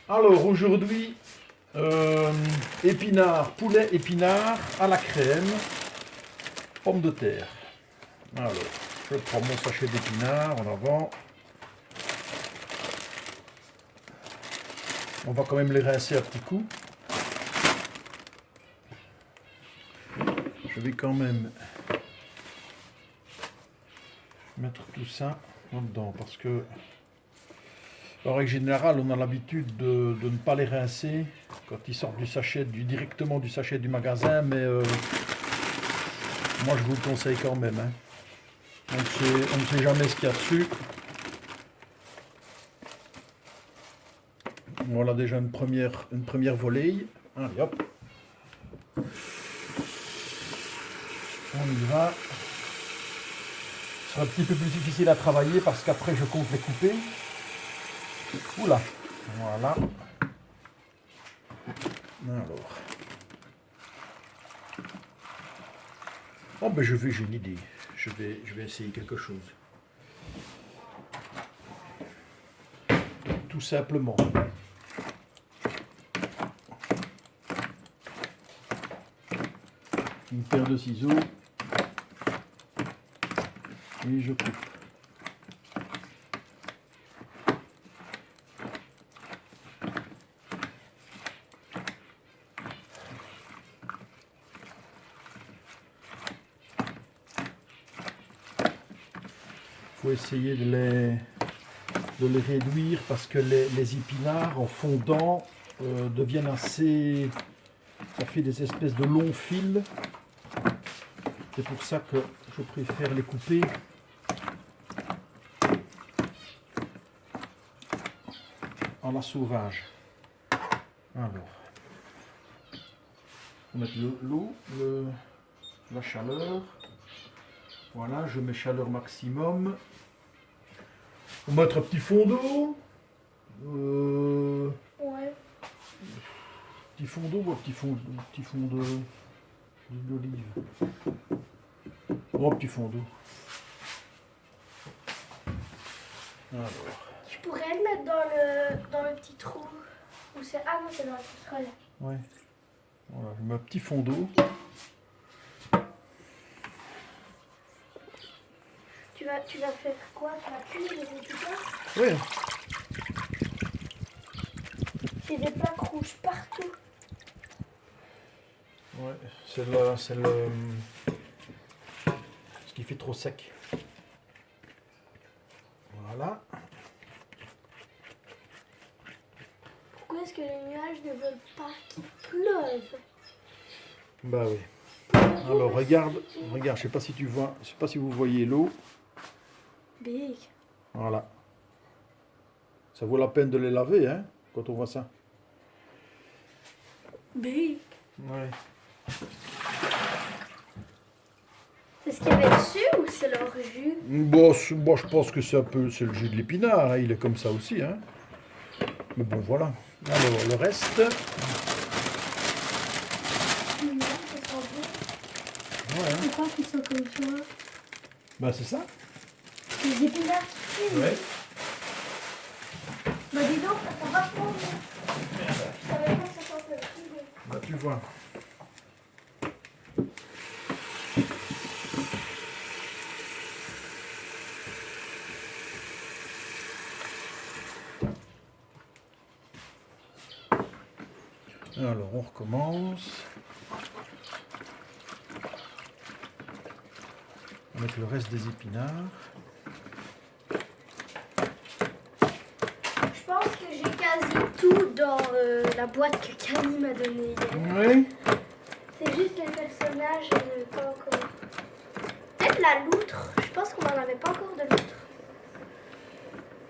Alors aujourd'hui, épinards, poulet épinards à la crème, pommes de terre. Alors, je prends mon sachet d'épinards en avant. On va quand même les rincer à petits coups. Je vais quand même mettre tout ça là-dedans parce que en règle générale, on a l'habitude de ne pas les rincer quand ils sortent du sachet, directement du sachet du magasin, mais moi je vous le conseille quand même. Hein. On ne sait jamais ce qu'il y a dessus. Voilà déjà une première volée. Allez hop. On y va. Ce sera un petit peu plus difficile à travailler parce qu'après je compte les couper. Oula. Voilà. Alors. Oh ben j'ai une idée. Je vais essayer quelque chose. Tout simplement. Une paire de ciseaux. Et je coupe. Faut essayer de les réduire parce que les épinards en fondant deviennent assez... Ça fait des espèces de longs fils. C'est pour ça que je préfère les couper en la sauvage. Alors, on va mettre l'eau, la chaleur. Voilà, je mets chaleur maximum. On va mettre un petit fond d'eau. Ouais. Petit fond d'eau ou un petit fond d'olive. Oh, petit fond d'eau. Alors. Je pourrais le mettre dans le petit trou. Ou c'est... Ah non, c'est dans la casserole. Ouais. Voilà, je mets un petit fond d'eau. Tu vas faire quoi? Tu vas cuire les épinards? Oui. J'ai des plaques rouges partout. Ouais, c'est ce qui fait trop sec. Voilà. Pourquoi est-ce que les nuages ne veulent pas qu'il pleuve? Bah oui. Alors regarde, je sais pas si tu vois, je sais pas si vous voyez l'eau. Big. Voilà. Ça vaut la peine de les laver, hein, quand on voit ça. Big. Ouais. C'est ce qu'il y avait dessus ou c'est leur jus? Bon, je pense que c'est le jus de l'épinard, hein, il est comme ça aussi, hein. Mais bon, voilà. Alors le reste. Ça sent bon. Ouais, hein. C'est quoi qui sont comme ça? Bah c'est ça. Les épinards qui fument. Ouais. Bah dis donc, ça sent vachement bon. Je savais pas que ça sentait aussi bon. Bah tu vois. Alors on recommence. On va mettre le reste des épinards. Je pense que j'ai quasi tout dans la boîte que Camille m'a donnée hier. Oui. C'est juste les personnages et pas encore. Peut-être la loutre. Je pense qu'on n'en avait pas encore de loutre.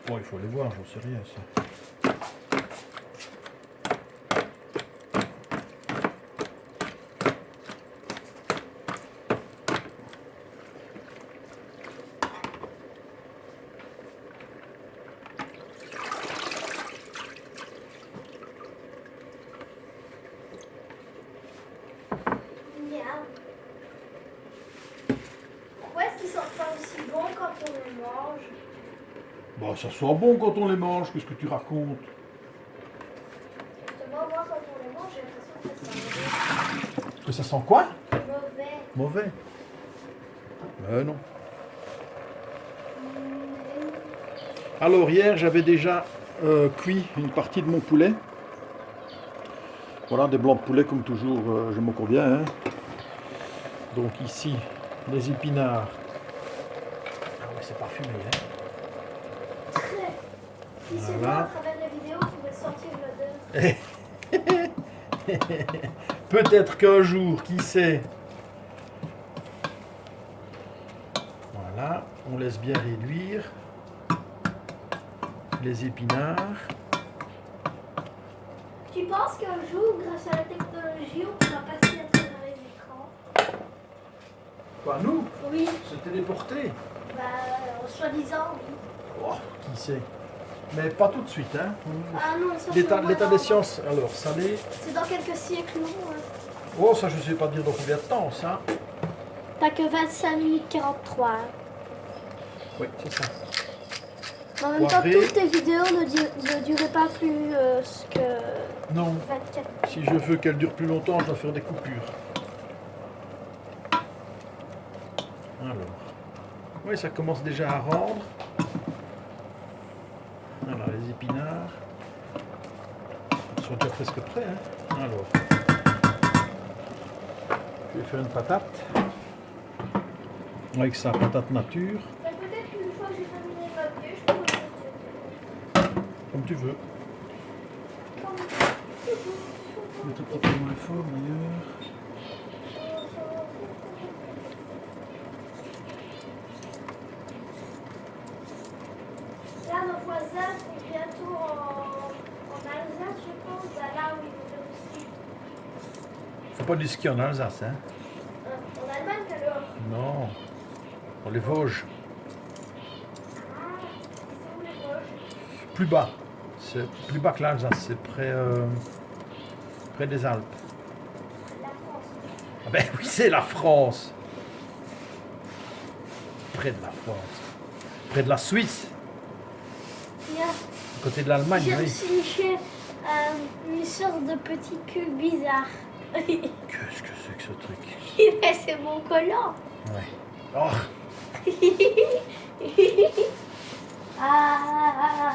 Bon, il faut aller voir, j'en sais rien ça. Miam. Pourquoi est-ce qu'ils sont pas aussi bons quand on les mange? Bah ça sent bon quand on les mange, qu'est-ce que tu racontes? j'ai l'impression que ça sent Que ça sent quoi? mauvais. Mauvais. Non. Alors hier j'avais déjà cuit une partie de mon poulet. Voilà, des blancs de poulet comme toujours, j'aime encore bien. Hein. Donc ici, les épinards. Ah oui, c'est parfumé. Hein. Très. Si c'est Voilà. moi à travers la vidéo qui va sortir l'odeur. Peut-être qu'un jour, qui sait. Voilà, on laisse bien réduire les épinards. Tu penses qu'un jour, grâce à la technologie, on pourra passer à travers les écrans? Quoi, nous? Oui. Se téléporter? Bah, soi-disant, oui. Oh, qui sait. Mais pas tout de suite. Hein. Ah non, ça L'état c'est des sciences, alors, salé. C'est dans quelques siècles, non? Oh, ça, je ne sais pas dire dans combien de temps, ça. T'as que 25 minutes 43. Oui, c'est ça. En même temps, Poivré. toutes tes vidéos ne duraient pas plus que Non. 24. Si je veux qu'elle dure plus longtemps, je dois faire des coupures. Alors. Oui, ça commence déjà à rendre. Alors, les épinards. Ils sont déjà presque prêts. Hein. Alors. Je vais faire une patate. Avec sa patate nature. Mais peut-être qu'une fois que j'ai terminé ma vidéo, je peux refaire. Comme tu veux. Mettre un peu moins fort d'ailleurs. Là, nos voisins sont bientôt en Alsace, je pense, là où ils vont faire du ski. Faut pas du ski en Alsace, hein. En Allemagne, alors. Non. Dans les Vosges. Ah, c'est où les Vosges? Plus bas. C'est plus bas que l'Alsace. C'est près des Alpes. La France. Ah ben oui, c'est la France. Près de la France. Près de la Suisse. Tiens, À côté de l'Allemagne, j'ai oui. aussi fait une sorte de petit cul bizarre. Qu'est-ce que c'est que ce truc? Mais c'est mon collant. Ouais. Oh, Ah.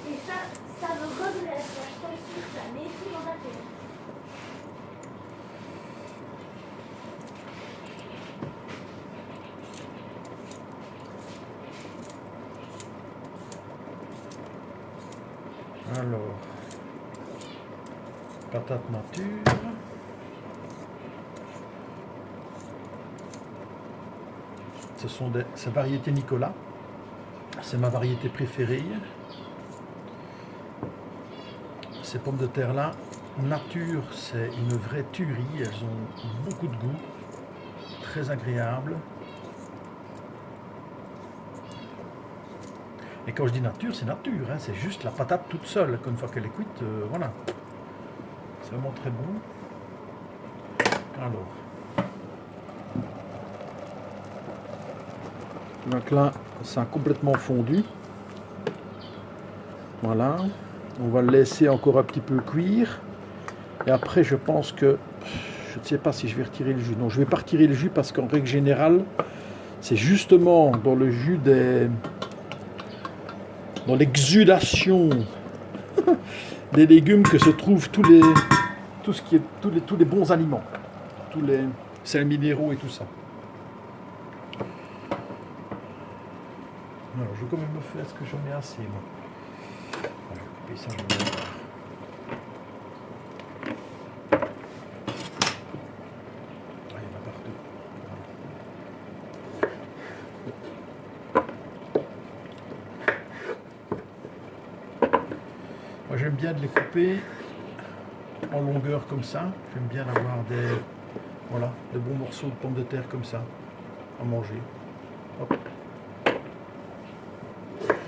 Et ça me redresse. Je t'en suis, ça nettoie dans la tête. alors. Patate nature. C'est variété Nicolas. C'est ma variété préférée. Ces pommes de terre là, nature, c'est une vraie tuerie. Elles ont beaucoup de goût, très agréable. Et quand je dis nature, c'est nature, hein, c'est juste la patate toute seule. Une fois qu'elle est cuite, voilà. C'est vraiment très bon. Alors. Donc là, ça a complètement fondu. Voilà. On va le laisser encore un petit peu cuire. Et après, je pense que... Je ne sais pas si je vais retirer le jus. Non, je ne vais pas retirer le jus parce qu'en règle générale, c'est justement dans le jus des... dans l'exudation des légumes que se trouvent tous les bons aliments. Tous les sels minéraux et tout ça. Alors, je vais quand même me faire, est-ce que j'en ai assez, moi? Je vais couper ça, je vais voir. Ah, il y en a partout. Moi, j'aime bien de les couper en longueur comme ça. J'aime bien avoir voilà, des bons morceaux de pommes de terre comme ça, à manger. Hop.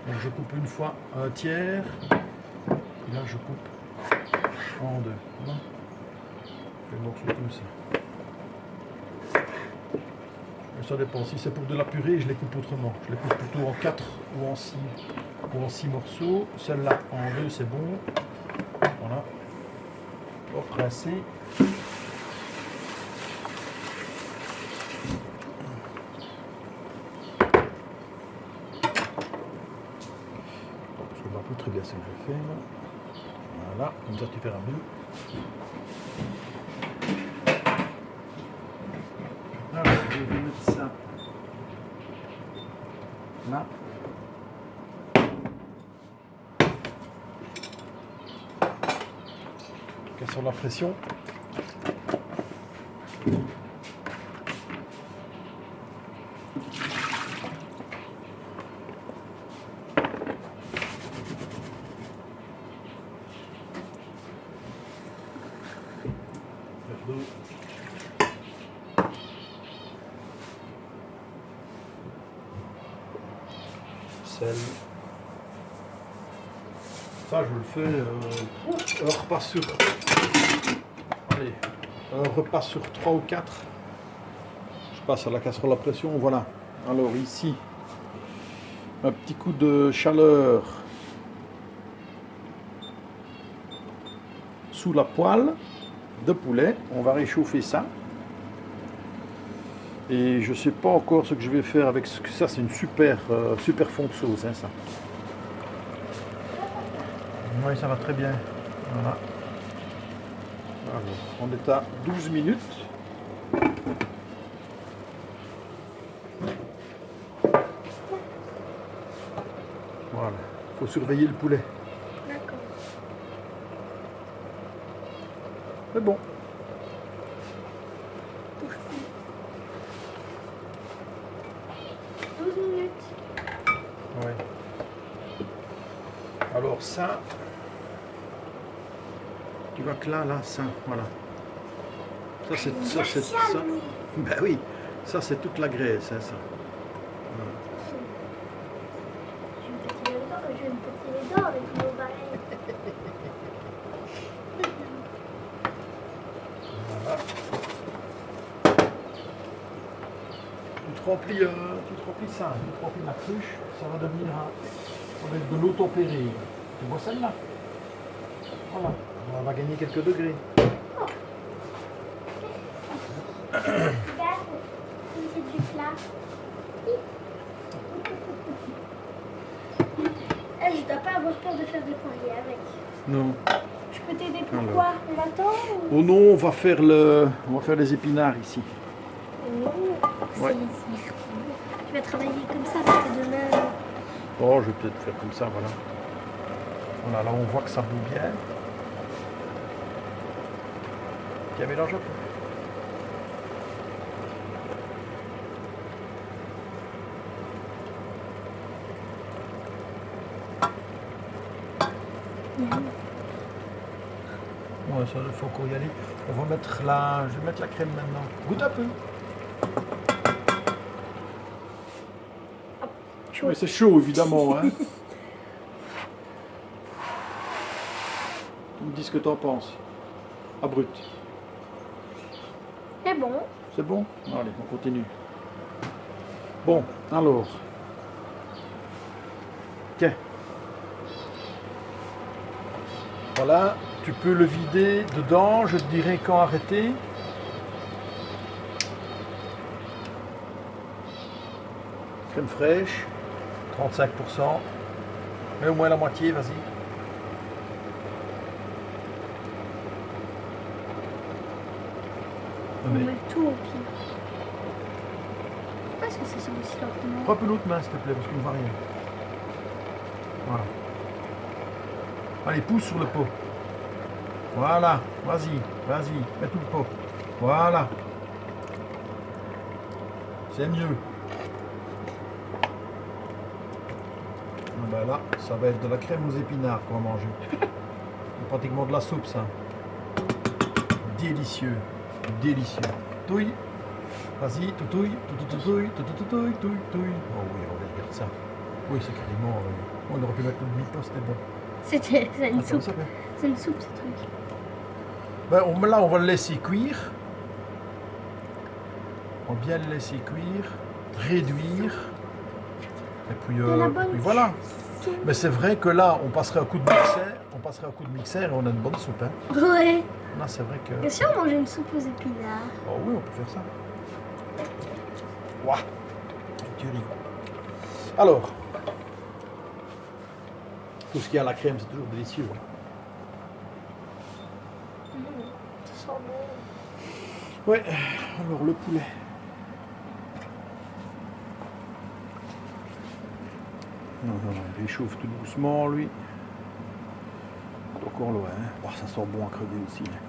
Donc je coupe une fois un tiers, et là je coupe en deux. Voilà. Je fais le morceau comme ça. Je mets Ça dépend. Si c'est pour de la purée, je les coupe autrement. Je les coupe plutôt en 4 ou en 6 morceaux. Celle-là en 2, c'est bon. Voilà. Hop, rincé. Je vois plus très bien ce que je fais là. Voilà, comme ça tu fais un mieux. Alors, je vais mettre ça là. Cassons la pression. Verre d'eau. Sel. Ça, je le fais un repas sur. Allez, un repas sur 3 ou 4. Je passe à la casserole à pression. Voilà. Alors, ici, un petit coup de chaleur sous la poêle de poulet. On va réchauffer ça. Et je ne sais pas encore ce que je vais faire avec ce que ça. C'est une super fond de sauce, hein, ça. Oui, ça va très bien. Voilà. Alors, on est à 12 minutes. Voilà. Il faut surveiller le poulet. D'accord. C'est bon. Touche plus. 12 minutes. Ouais. Alors ça, tu vois que là, ça, voilà. Ça c'est ça. Ben oui, ça c'est toute la graisse, hein, ça. Voilà. Je vais me péter les dents avec mon balai. Voilà. Tu te remplis ça, tu te remplis la cruche, ça va devenir avec de l'eau tempérée. Tu vois celle-là? Voilà, on va gagner quelques degrés. Regarde, c'est du plat. Je dois pas avoir peur de faire des poiriers avec. Non. Je peux t'aider pourquoi? Là-dedans ou... Oh non, on va faire les épinards ici. Non, Ouais. Tu vas travailler comme ça parce que demain... Oh, je vais peut-être faire comme ça, voilà. Voilà, là on voit que ça bout bien. Tiens, mélange un peu. Ouais, ça, il faut encore y aller. On va mettre je vais mettre la crème maintenant. Goûte un peu. Chaud. Mais c'est chaud, évidemment, hein. Tu me dis ce que t'en penses. À brut. C'est bon. C'est bon? Allez, on continue. Bon, alors. Tiens. Voilà, tu peux le vider dedans, je te dirai quand arrêter. Crème fraîche, 35%. Mets au moins la moitié, vas-y. On met tout au pire. Pourquoi est-ce que ça sent aussi lentement? Prends un peu l'autre main, s'il te plaît, parce qu'on ne voit rien. Voilà. Allez, pousse sur le pot. Voilà, vas-y, mets tout le pot. Voilà. C'est mieux. Ah ben là, ça va être de la crème aux épinards qu'on va manger. C'est pratiquement de la soupe, ça. Délicieux, délicieux. Touille. Vas-y, toutouille, toutouille. Oh oui, on va dire ça. Oui, c'est carrément... on aurait pu mettre le demi-pot, c'était bon. C'est une Attends, soupe. ça fait. C'est une soupe, ce truc. Ben, là, on va le laisser cuire. On va bien le laisser cuire, réduire. Et puis, De la bonne puis voilà. soupe. Mais c'est vrai que là, on passerait un coup de mixeur, et on a une bonne soupe. Hein. Ouais. Là, c'est vrai que... Et si on mangeait une soupe aux épinards? Oh oui, on peut faire ça. Ouah, tu rigoles. Alors, tout ce qui a la crème, c'est toujours délicieux. Hein. Ça sent bon. Ouais, alors le poulet. Il réchauffe tout doucement, lui. Encore loin. Hein. Oh, ça sent bon à crever aussi. Hein.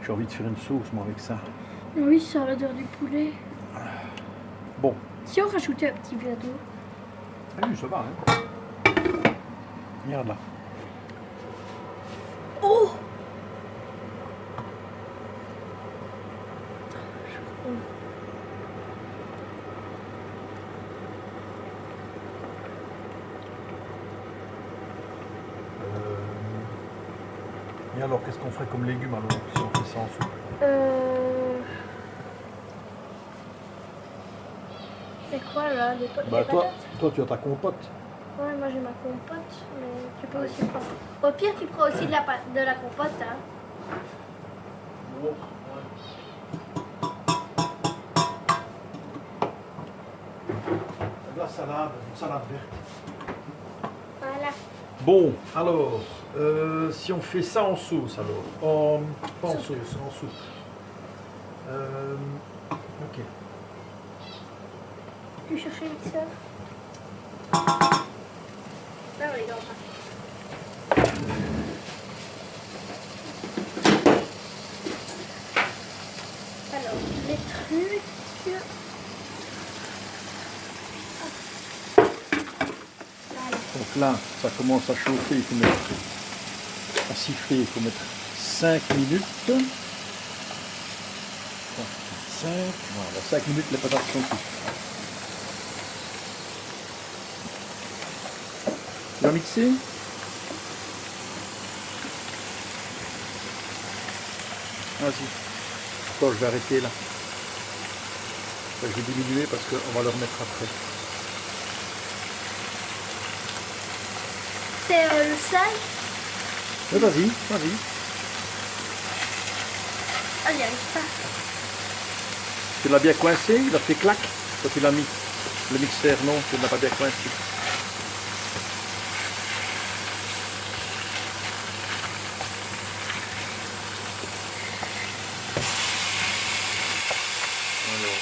J'ai envie de faire une sauce, moi, avec ça. Oui, ça a l'odeur du poulet. Bon. Si on rajoutait un petit verre d'eau. Ah oui, ça va, hein. Regarde là. Oh! Et alors, qu'est-ce qu'on ferait comme légumes alors, si on fait ça en soupe? C'est quoi là? Des Bah, des toi, patates? tu as ta compote. Ouais, moi j'ai ma compote, mais tu peux aussi prendre. Au pire, tu prends aussi de la compote. Hein. La salade, une salade verte. Voilà. Bon, alors, si on fait ça en sauce, alors, pas en sauce, en soupe. Ok. Tu cherches le mixeur? Là, on est dans alors, les trucs. Voilà. Donc là, ça commence à chauffer, il faut mettre, à siffler, il faut mettre 5 minutes. 5, voilà, 5 minutes, les patates sont cuites. Tu vas mixer? Vas-y. Attends, je vais arrêter là. Je vais diminuer parce qu'on va le remettre après. C'est le sel. Mais vas-y, vas-y. Ah, il y a ça. Tu l'as bien coincé, il a fait clac quand tu l'as mis. Le mixeur, non, tu ne l'as pas bien coincé. Alors,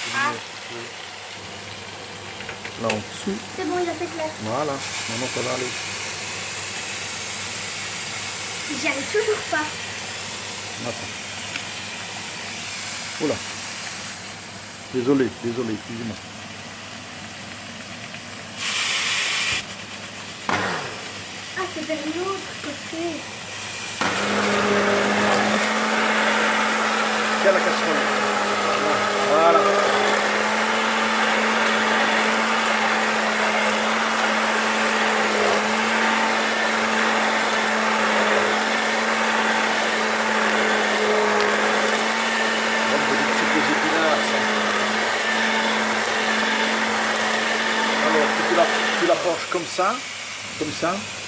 là en dessous. C'est bon, il a fait clair. Voilà, maintenant ça va aller. J'y arrive toujours pas. Attends. Oula. Désolé, excusez-moi. Ah, c'est vers l'autre côté. Tiens la casserole. Voilà. Tu la penches comme ça,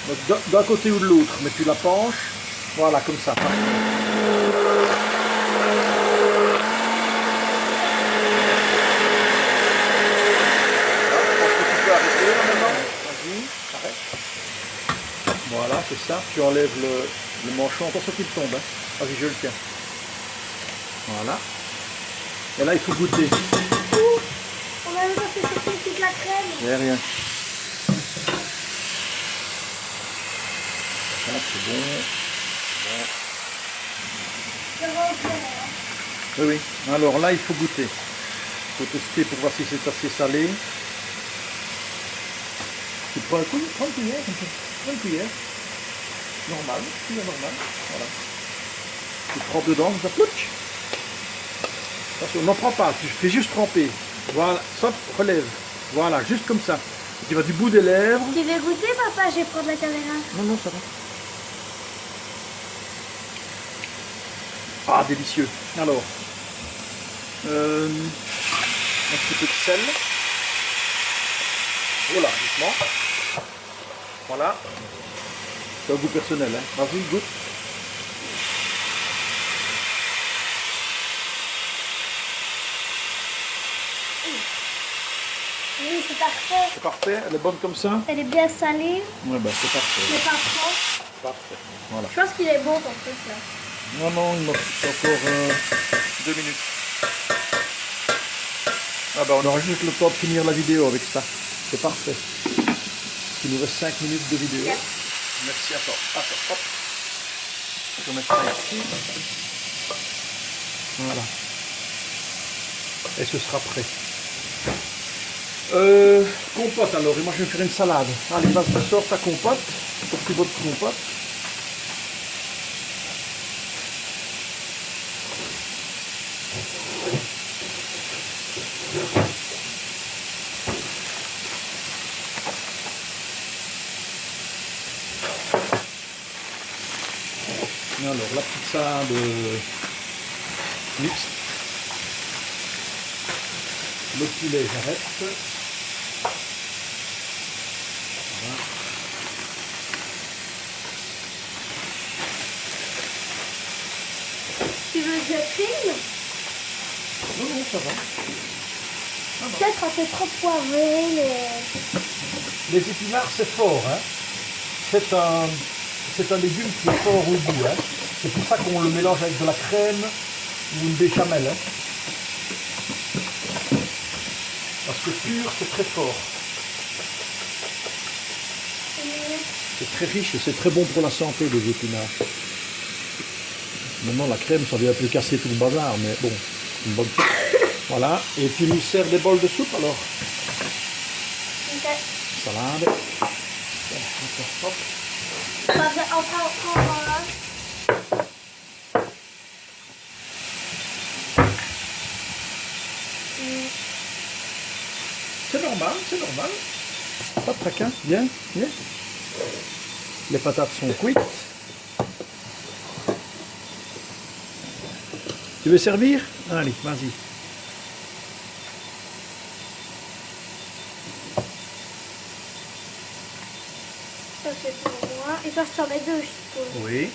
donc d'un côté ou de l'autre, mais tu la penches, voilà, comme ça. Voilà, c'est ça. Tu enlèves le manchon, attention qu'il tombe. Hein. Vas-y, je le tiens. Voilà. Et là, il faut goûter. On a déjà fait sortir toute la crème. Il n'y a rien. Ça, c'est bon. Je vais au clair. Oui, oui. Alors là, il faut goûter. Il faut tester pour voir si c'est assez salé. Tu prends une cuillère, comme ça. Prends une cuillère. Normal, cuillère normale. Voilà. Tu trempes dedans, comme ça, plouch. Attention, n'en prends pas, tu fais juste tremper. Voilà, ça relève. Voilà, juste comme ça. Tu vas du bout des lèvres. Tu veux goûter, papa? Je vais prendre la caméra. Non, non, ça va. Ah, délicieux. Alors, Un petit peu de sel. Voilà, doucement. Voilà. C'est un goût personnel, hein. Vas-y, goûte. Oui, c'est parfait. C'est parfait, elle est bonne comme ça? Elle est bien salée, Ouais, ben c'est parfait. mais pas trop. Parfait. Voilà. Je pense qu'il est bon ton truc là. Non, non, il me reste encore 2 minutes. Ah ben on aura juste le temps de finir la vidéo avec ça. C'est parfait. Il nous reste 5 minutes de vidéo. Yep. Merci à toi. Attends, hop. Je vais mettre ça ici. Voilà. Et ce sera prêt. Compote alors, et moi je vais faire une salade. Allez, vas-y, sors ta compote, ton plus beau de compote. Et alors, la petite salade mixte. Le poulet, j'arrête. Voilà. Tu veux que je filme? Non, non, ça va. Peut-être un peu trop poivré, Les épinards, c'est fort. Hein. C'est un légume qui est fort au goût. Hein. C'est pour ça qu'on le mélange avec de la crème ou une béchamel. Hein. Parce que pur, c'est très fort. C'est très riche et c'est très bon pour la santé, les épinards. Maintenant, la crème, ça vient un peu casser tout le bazar, mais bon, une bonne chose. Voilà, et tu nous sers des bols de soupe alors. Ok. Salade. Hop. On prend un. C'est normal, c'est normal. Pas de tracas, viens, viens. Les patates sont cuites. Tu veux servir? Allez, vas-y. Ça c'est pour moi. Et toi, je t'en mets deux, je suppose. Oui.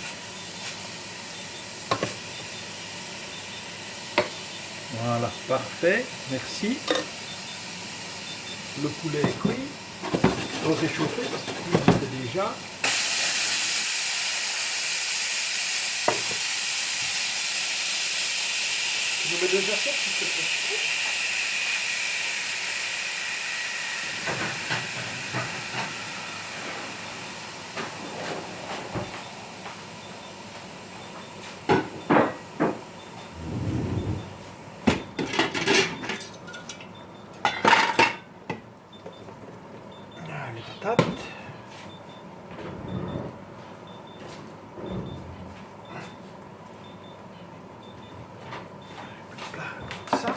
Voilà, parfait, merci. Le poulet est cuit. On va réchauffer parce qu'il était déjà. Tu nous mets 2 assiettes, s'il te plaît. Ah, les patates. Là, ça.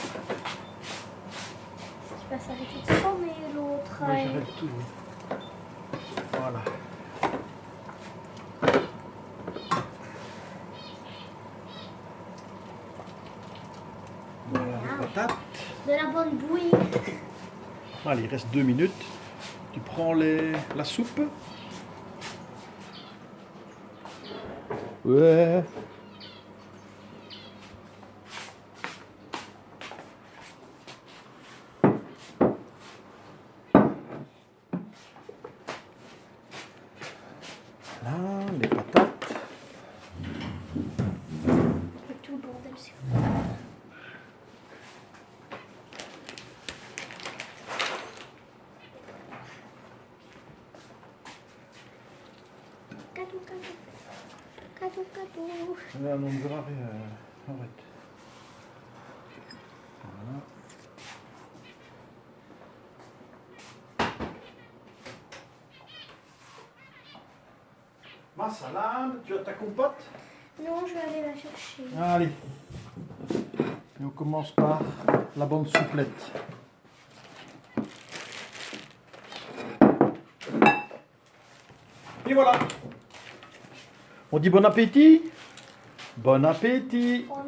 Tu passes avec tout ça, mais l'autre. Oui, j'arrête tout. Oui. Voilà. Voilà les patates. De la bonne bouillie. Allez, il reste 2 minutes. Tu prends la soupe. Ouais. Là, les patates. Et tout le bordel sur. Cadeau, cadeau. Cadeau, cadeau. Là, non, grave, arrête. Voilà. Ma salade, tu as ta compote? Non, je vais aller la chercher. Allez. Et on commence par la bonne souplette. Et voilà. On dit bon appétit. Bon appétit. Bon